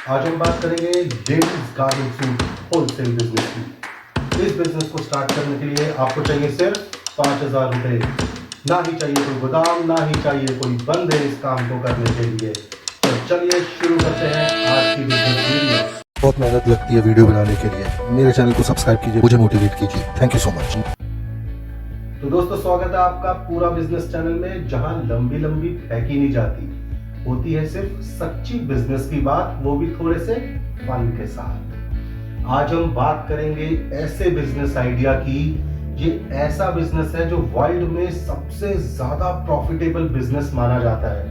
आज हम बात करेंगे ladies garment suit wholesale business की। इस बिजनेस को स्टार्ट करने के लिए आपको चाहिए सिर्फ 5,000 रुपए। ना ही चाहिए कोई गोदाम, ना ही चाहिए कोई बंदे इस काम को करने के लिए। तो चलिए शुरू करते हैं आज की बिजनेस वीडियो। बहुत मेहनत लगती है वीडियो बनाने के लिए। मेरे चैनल को सब्सक्राइब कीजिए, मुझे मोटिवेट कीजिए। Thank you so much. तो दोस्तों, स्वागत है आपका पूरा बिजनेस चैनल में, जहां लंबी लंबी फेंकी नहीं जाती, होती है सिर्फ सच्ची बिजनेस की बात, वो भी थोड़े से फन के साथ। आज हम बात करेंगे ऐसे बिजनेस आइडिया की, ये ऐसा बिजनेस है जो वर्ल्ड में सबसे ज्यादा प्रॉफिटेबल बिजनेस माना जाता है।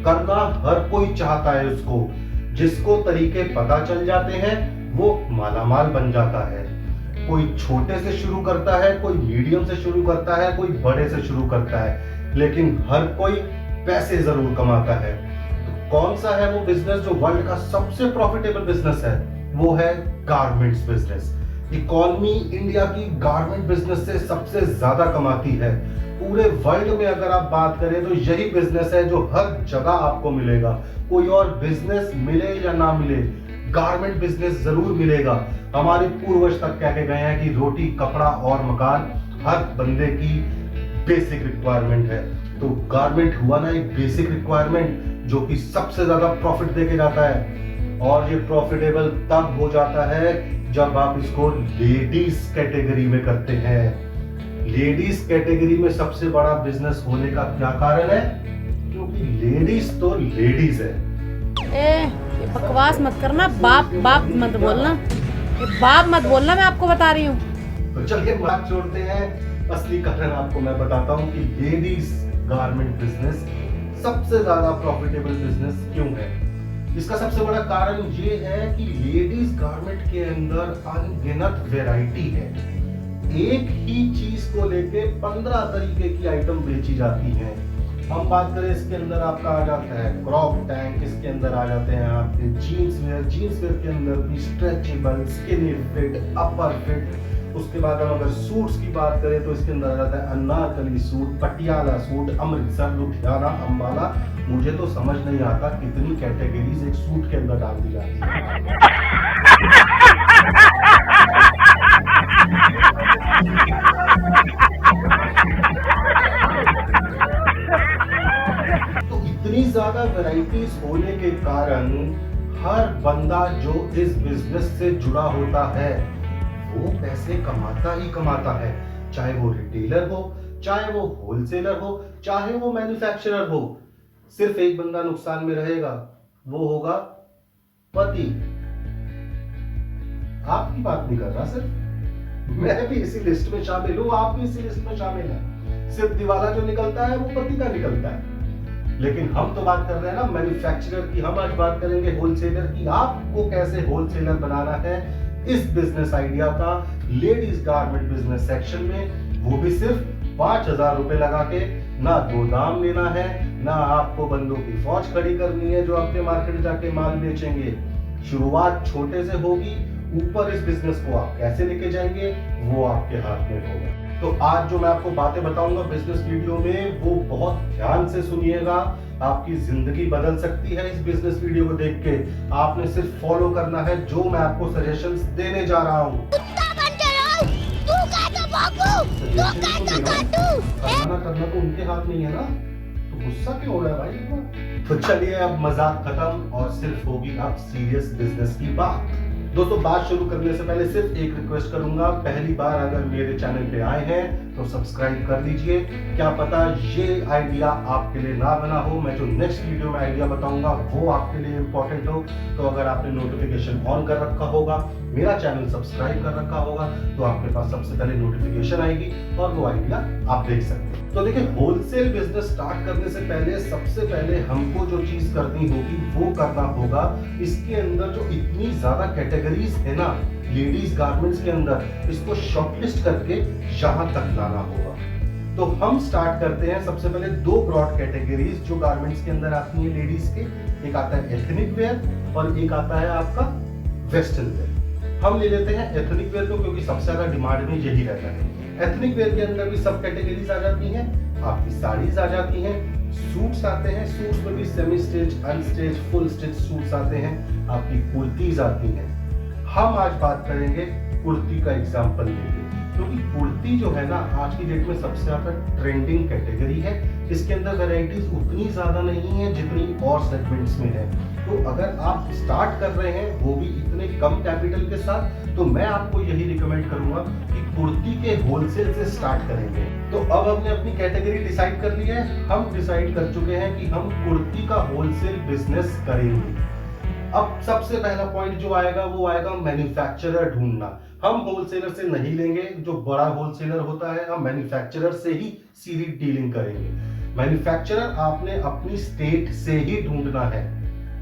करना हर कोई चाहता है उसको। जिसको तरीके पता चल जाते हैं वो मालामाल बन जाता है। कोई छोटे से शुरू करता है, कोई मीडियम से शुरू करता है, कोई बड़े से शुरू करता है, लेकिन हर कोई पैसे जरूर कमाता है। तो कौन सा है वो बिजनेस जो वर्ल्ड का सबसे प्रॉफिटेबल बिजनेस है? वो है गारमेंट्स बिजनेस। इकोनॉमी इंडिया की गारमेंट बिजनेस से सबसे ज्यादा कमाती है। पूरे वर्ल्ड में अगर आप बात करें तो यही बिजनेस है जो हर जगह आपको मिलेगा। कोई और बिजनेस मिले या ना मिले, गारमेंट बिजनेस जरूर मिलेगा। हमारे पूर्वज तक कह के गए हैं कि रोटी, कपड़ा और मकान हर बंदे की बेसिक रिक्वायरमेंट है। तो गारमेंट हुआ ना एक बेसिक रिक्वायरमेंट जो कि सबसे ज्यादा प्रॉफिट देके जाता है। और ये प्रॉफिटेबल तब हो जाता है जब आप इसको लेडीज कैटेगरी में करते हैं। लेडीज कैटेगरी में सबसे बड़ा बिजनेस होने का क्या कारण है? क्योंकि लेडीज तो लेडीज है। ये बकवास मत करना, बाप बाप मत बोलना, ये बाप मत बोलना, मैं आपको बता रही हूँ। तो चलिए बात छोड़ते हैं, असली कारण आपको मैं बताता हूँ कि लेडीज गारमेंट बिजनेस सबसे ज्यादा प्रॉफिटेबल बिजनेस क्यों है। इसका सबसे बड़ा कारण ये है कि लेडीज गारमेंट के अंदर अनगिनत वैरायटी है। एक ही चीज को लेके 15 तरीके की आइटम बेची जाती हैं। हम बात करें, इसके अंदर आपका आ जाता है क्रॉप टैंक, इसके अंदर आ जाते हैं आपके जीन्स वेयर के अंदर भी स्ट्रेचेबल, स्किनी फिट, अपर फिट। उसके बाद हम अगर सूट्स की बात करें तो इसके अंदर आ जाता है अनारकली सूट, पटियाला सूट, अमृतसर, लुधियाना, अंबाला। मुझे तो समझ नहीं आता कितनी कैटेगरीज एक सूट के अंदर डाल दी जाती है। तो इतनी ज्यादा वैरायटीज होने के कारण हर बंदा जो इस बिजनेस से जुड़ा होता है वो पैसे कमाता ही कमाता है। चाहे वो रिटेलर हो, चाहे वो होलसेलर हो, चाहे वो मैन्युफैक्चरर हो। सिर्फ एक बंदा नुकसान में रहेगा, वो होगा पति। आपकी बात नहीं कर रहा, सिर्फ मैं भी इसी लिस्ट में शामिल हूं, आप भी इसी लिस्ट में शामिल हैं। सिर्फ दिवाला जो निकलता है वो पति का निकलता है। लेकिन हम तो बात कर रहे हैं ना मैन्युफैक्चरर की। हम आज बात करेंगे होलसेलर की। आपको कैसे होलसेलर बनाना है इस बिजनेस आइडिया का लेडीज गारमेंट बिजनेस सेक्शन में, वो भी सिर्फ 5,000 रुपए लगा के। ना गोदाम लेना है, ना आपको बंदों की फौज खड़ी करनी है जो आपके मार्केट जाके माल बेचेंगे। शुरुआत छोटे से होगी, ऊपर इस बिजनेस को आप कैसे लेके जाएंगे वो आपके हाथ में होगा। तो आज जो मैं आपको बातें बताऊंगा बिजनेस वीडियो में, वो बहुत ध्यान से सुनिएगा। आपकी जिंदगी बदल सकती है इस बिजनेस वीडियो को देख के। आपने सिर्फ फॉलो करना है जो मैं आपको सजेशंस देने जा रहा हूँ। करना तो उनके हाथ नहीं है ना, तो गुस्सा क्यों हो रहा है भाई? तो चलिए अब मजाक खत्म और सिर्फ होगी अब सीरियस बिजनेस की बात। दोस्तों, बात शुरू करने से पहले सिर्फ एक रिक्वेस्ट करूंगा, पहली बार अगर मेरे चैनल पे आए हैं तो सब्सक्राइब कर दीजिए। क्या पता ये आइडिया आपके लिए ना बना हो, मैं जो नेक्स्ट वीडियो में आइडिया बताऊंगा वो आपके लिए इंपॉर्टेंट हो। तो अगर आपने नोटिफिकेशन ऑन कर रखा होगा, मेरा चैनल सब्सक्राइब कर रखा होगा, तो आपके पास सबसे पहले नोटिफिकेशन आएगी और वो आइडिया आप देख सकते हैं। तो देखिए, होलसेल बिजनेस स्टार्ट करने से पहले सबसे पहले हमको जो चीज करनी होगी वो करना होगा, इसके अंदर जो इतनी ज्यादा कैटेगरीज है ना लेडीज गारमेंट्स के अंदर, इसको शॉर्टलिस्ट करके यहां तक लाना होगा। तो हम स्टार्ट करते हैं सबसे पहले 2 ब्रॉड कैटेगरीज जो गारमेंट्स के अंदर आती है लेडीज के। एक आता है एथनिक वेयर और एक आता है आपका वेस्टर्न वेयर। हम ले लेते हैं एथनिक वेयर को, क्योंकि सबसे ज्यादा डिमांड में यही रहता है। एथनिक वेयर के अंदर भी सब कैटेगरीज आ जाती हैं, आपकी साड़ीज आ जाती हैं, सूट्स आते हैं, सूट्स में भी semi stitch, unstitch, full stitch suits आते हैं, आपकी कुर्तीज आती हैं। हम आज बात करेंगे कुर्ती का एग्जाम्पल लेके, क्योंकि कुर्ती जो है ना आज की डेट में सबसे ज्यादा ट्रेंडिंग कैटेगरी है। इसके अंदर वैरायटीज उतनी ज्यादा नहीं है जितनी और सेगमेंट्स में है। तो अगर आप स्टार्ट कर रहे हैं वो भी इतने कम कैपिटल के साथ, तो मैं आपको यही रिकमेंड करूंगा कि कुर्ती के होलसेल से स्टार्ट करेंगे। तो अब हमने अपनी कैटेगरी डिसाइड कर ली है। हम डिसाइड कर चुके हैं कि हम कुर्ती का होलसेल बिजनेस करेंगे। अब सबसे पहला पॉइंट जो आएगा वो आएगा मैन्युफैक्चरर ढूंढना। हम होलसेलर से नहीं लेंगे, जो बड़ा होलसेलर होता है, हम मैन्युफैक्चरर से ही सीधी डीलिंग करेंगे। मैन्युफैक्चरर आपने अपनी स्टेट से ही ढूंढना है।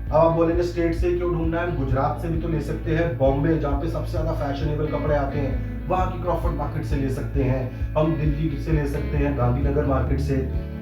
अब आप बोलेंगे स्टेट से क्यों ढूंढना है, हम गुजरात से भी तो ले सकते हैं, बॉम्बे जहाँ पे सबसे ज्यादा फैशनेबल कपड़े आते हैं वहां की क्रॉफर्ड मार्केट से ले सकते हैं, हम दिल्ली से ले सकते हैं, गांधीनगर मार्केट से।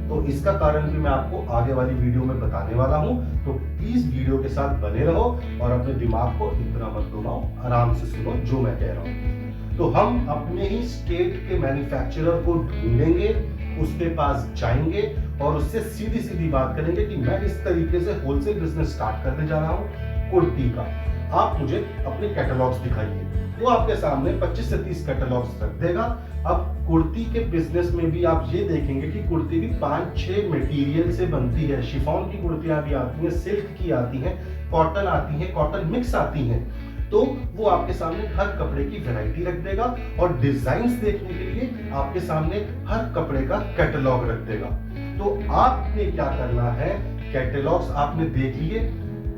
तो इसका कारण भी मैं आपको आगे वाली वीडियो में बताने वाला हूं, तो प्लीज वीडियो के साथ बने रहो और अपने दिमाग को इतना मत घुमाओ, आराम से सुनो जो मैं कह रहा हूं। तो हम अपने ही स्टेट के मैन्युफैक्चरर को ढूंढेंगे, उसके पास जाएंगे और उससे सीधी सीधी बात करेंगे कि मैं इस तरीके से होलसेल बिजनेस स्टार्ट करने जा रहा हूं कुर्ती का, आप मुझे अपने कैटलॉग्स दिखाइए। वो आपके सामने 25 से 30 कैटलॉग्स रख देगा। अब कुर्ती के बिजनेस में भी आप ये देखेंगे कि कुर्ती भी 5-6 मटेरियल से बनती है। शिफॉन की कुर्तियां भी आती हैं, सिल्क की आती हैं, कॉटन आती है, कॉटन मिक्स आती हैं। तो वो आपके सामने हर कपड़े की वैरायटी रख देगा और डिजाइन्स देखने के लिए आपके सामने हर कपड़े का कैटलॉग रख देगा। तो आपने क्या करना है, कैटलॉग्स आपने देख लिए।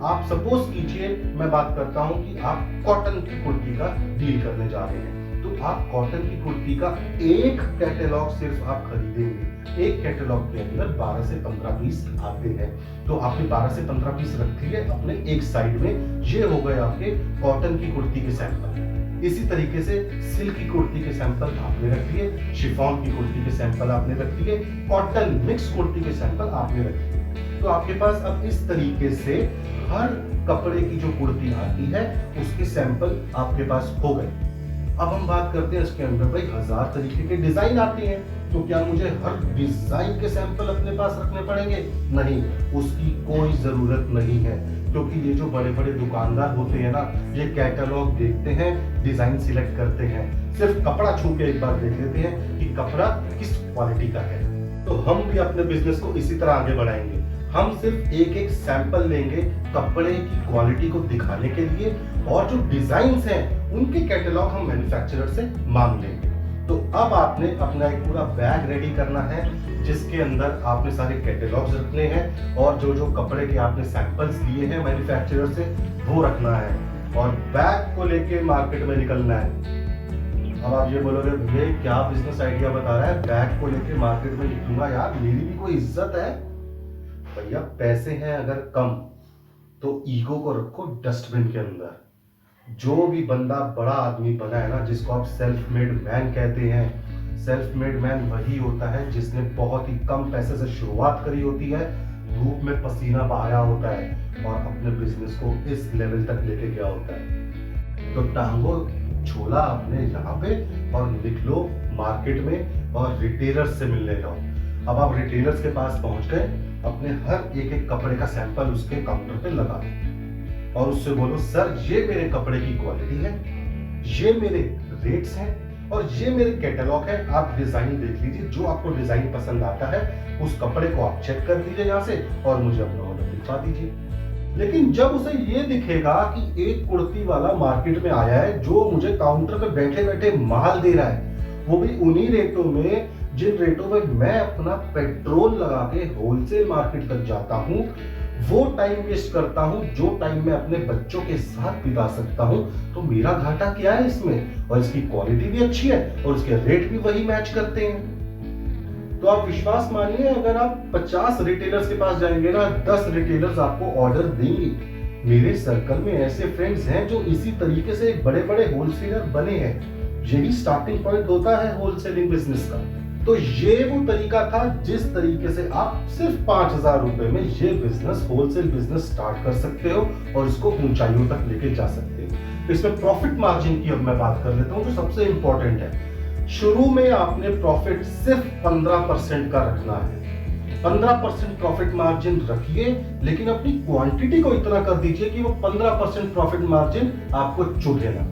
आप सपोज कीजिए मैं बात करता हूं कि आप कॉटन की कुर्ती का डील करने जा रहे हैं, तो आप कॉटन की कुर्ती का एक कैटलॉग सिर्फ आप खरीदेंगे। एक कैटलॉग के अंदर 12 से 15 पीस आते हैं, तो आपने 12 से 15 पीस रख लिए अपने एक साइड में। ये हो गए आपके कॉटन की कुर्ती के सैंपल। इसी तरीके से सिल्क की कुर्ती के सैंपल आपने रख लिए, शिफॉन की कुर्ती के सैंपल आपने रख लिए, कॉटन मिक्स कुर्ती के सैंपल आपने रख लिए। तो आपके पास अब इस तरीके से हर कपड़े की जो कुर्ती आती है उसके सैंपल आपके पास हो गए। अब हम बात करते हैं इसके अंदर भाई 1000 तरीके के डिजाइन आते हैं, तो क्या मुझे हर डिजाइन के सैंपल अपने पास रखने पड़ेंगे? नहीं, उसकी कोई जरूरत नहीं है, क्योंकि ये जो बड़े बड़े दुकानदार होते हैं ना, ये कैटलॉग देखते हैं, डिजाइन सिलेक्ट करते हैं, सिर्फ कपड़ा छू के एक बार देख लेते हैं कि कपड़ा किस क्वालिटी का है। तो हम भी अपने बिजनेस को इसी तरह आगे बढ़ाएंगे। हम सिर्फ एक एक सैंपल लेंगे कपड़े की क्वालिटी को दिखाने के लिए, और जो डिजाइन्स हैं उनके कैटलॉग हम मैन्युफैक्चरर से मांग लेंगे। तो अब आपने अपना एक पूरा बैग रेडी करना है, जिसके अंदर आपने सारे कैटलॉग्स रखने हैं और जो जो कपड़े के आपने सैंपल्स लिए हैं मैन्युफैक्चरर से वो रखना है, और बैग को लेके मार्केट में निकलना है। अब आप ये बोलोगे भैया क्या बिजनेस आइडिया बता रहा है, बैग को लेके मार्केट में निकलूंगा, यार मेरी भी कोई इज्जत है। भैया पैसे हैं अगर कम तो ईगो को रखो डस्टबिन के अंदर। जो भी बंदा बड़ा आदमी बना है ना, जिसको आप सेल्फ मेड मैन कहते हैं, सेल्फ मेड मैन वही होता है जिसने बहुत ही कम पैसे से शुरुआत करी होती है, धूप में पसीना बहाया होता है और अपने बिजनेस को इस लेवल तक लेके गया होता है। तो टांगो झोला अपने यहाँ पे और निकलो मार्केट में और रिटेलर्स से मिलने जाओ। अब आप रिटेलर्स के पास पहुंच गए, अपने हर एक एक कपड़े का सैंपल उसके काउंटर पे लगा दो और उससे बोलो सर ये मेरे कपड़े की क्वालिटी है, ये मेरे रेट्स हैं और ये मेरे कैटलॉग है, आप डिजाइन देख लीजिए, जो आपको डिजाइन पसंद आता है उस कपड़े को आप चेक कर लीजिए यहाँ से और मुझे अपना ऑर्डर दिखा दीजिए। लेकिन जब उसे ये दिखेगा कि एक कुर्ती वाला मार्केट में आया है जो मुझे काउंटर पे बैठे बैठे माल दे रहा है, वो भी उन्हीं रेटों में जिन रेटों में मैं अपना पेट्रोल लगा के होलसेल मार्केट तक जाता हूं, वो टाइम वेस्ट करता हूं जो टाइम मैं अपने बच्चों के साथ बिता सकता हूं, तो मेरा घाटा क्या है इसमें? और इसकी क्वालिटी भी अच्छी है और इसके रेट भी वही मैच करते हैं। तो आप विश्वास मानिए, अगर आप 50 रिटेलर्स के पास जाएंगे ना, 10 रिटेलर्स आपको ऑर्डर देंगे। मेरे सर्कल में ऐसे फ्रेंड्स हैं जो इसी तरीके से बड़े बड़े होलसेलर बने हैं। यही स्टार्टिंग पॉइंट होता है होलसेलिंग बिजनेस का। तो ये वो तरीका था जिस तरीके से आप सिर्फ 5000 रुपए में ये बिजनेस, होलसेल बिजनेस स्टार्ट कर सकते हो और इसको ऊंचाइयों तक लेके जा सकते हो। इसमें प्रॉफिट मार्जिन की अब मैं बात कर लेता हूं, जो सबसे इंपॉर्टेंट है। शुरू में आपने प्रॉफिट सिर्फ 15% का रखना है। 15% प्रॉफिट मार्जिन रखिए, लेकिन अपनी क्वांटिटी को इतना कर दीजिए कि वो 15% प्रॉफिट मार्जिन आपको चुभे ना।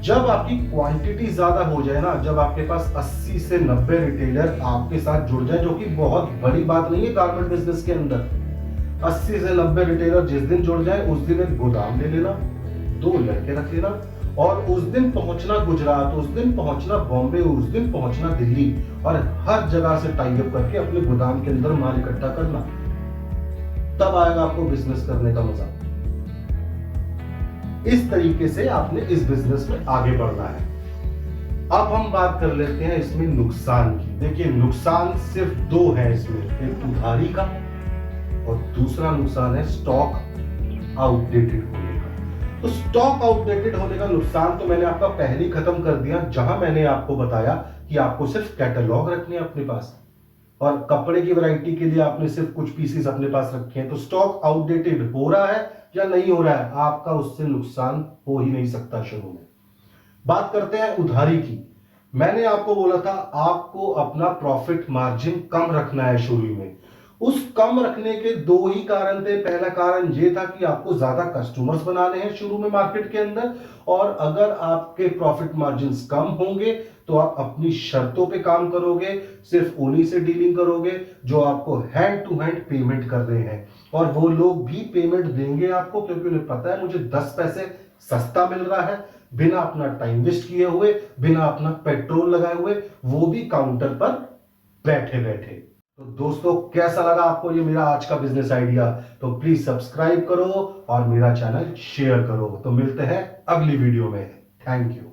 जब आपकी क्वांटिटी ज्यादा हो जाए ना, जब आपके पास 80 से 90 रिटेलर आपके साथ जुड़ जाए, जो कि बहुत बड़ी बात नहीं है गारमेंट बिजनेस के अंदर, 80 से 90 रिटेलर जिस दिन जुड़ जाए उस दिन एक गोदाम ले लेना, 2 लड़के रख लेना और उस दिन पहुंचना गुजरात, उस दिन पहुंचना बॉम्बे, उस दिन पहुंचना दिल्ली और हर जगह से टाई अप करके अपने गोदाम के अंदर माल इकट्ठा करना। तब आएगा आपको बिजनेस करने का मजा। इस तरीके से आपने इस बिजनेस में आगे बढ़ना है। अब हम बात कर लेते हैं इसमें नुकसान की। देखिए, नुकसान सिर्फ 2 है इसमें, एक उधारी का और दूसरा नुकसान है स्टॉक आउटडेटेड होने का। तो स्टॉक आउटडेटेड होने का नुकसान तो मैंने आपका पहले ही खत्म कर दिया, जहां मैंने आपको बताया कि आपको सिर्फ कैटलॉग रखने हैं अपने पास और कपड़े की वैरायटी के लिए आपने सिर्फ कुछ पीसेस अपने पास रखे हैं। तो स्टॉक आउटडेटेड हो रहा है या नहीं हो रहा है, आपका उससे नुकसान हो ही नहीं सकता शुरू में। बात करते हैं उधारी की। मैंने आपको बोला था आपको अपना प्रॉफिट मार्जिन कम रखना है शुरू में। उस कम रखने के 2 ही कारण थे। पहला कारण यह था कि आपको ज्यादा कस्टमर्स बनाने हैं शुरू में मार्केट के अंदर, और अगर आपके प्रॉफिट मार्जिन कम होंगे तो आप अपनी शर्तों पे काम करोगे, सिर्फ उन्हीं से डीलिंग करोगे जो आपको हैंड टू हैंड पेमेंट कर रहे हैं, और वो लोग भी पेमेंट देंगे आपको क्योंकि उन्हें पता है मुझे 10 पैसे सस्ता मिल रहा है, बिना अपना टाइम वेस्ट किए हुए, बिना अपना पेट्रोल लगाए हुए, वो भी काउंटर पर बैठे बैठे। तो दोस्तों, कैसा लगा आपको ये मेरा आज का बिजनेस आइडिया? तो प्लीज सब्सक्राइब करो और मेरा चैनल शेयर करो। तो मिलते हैं अगली वीडियो में। Thank you.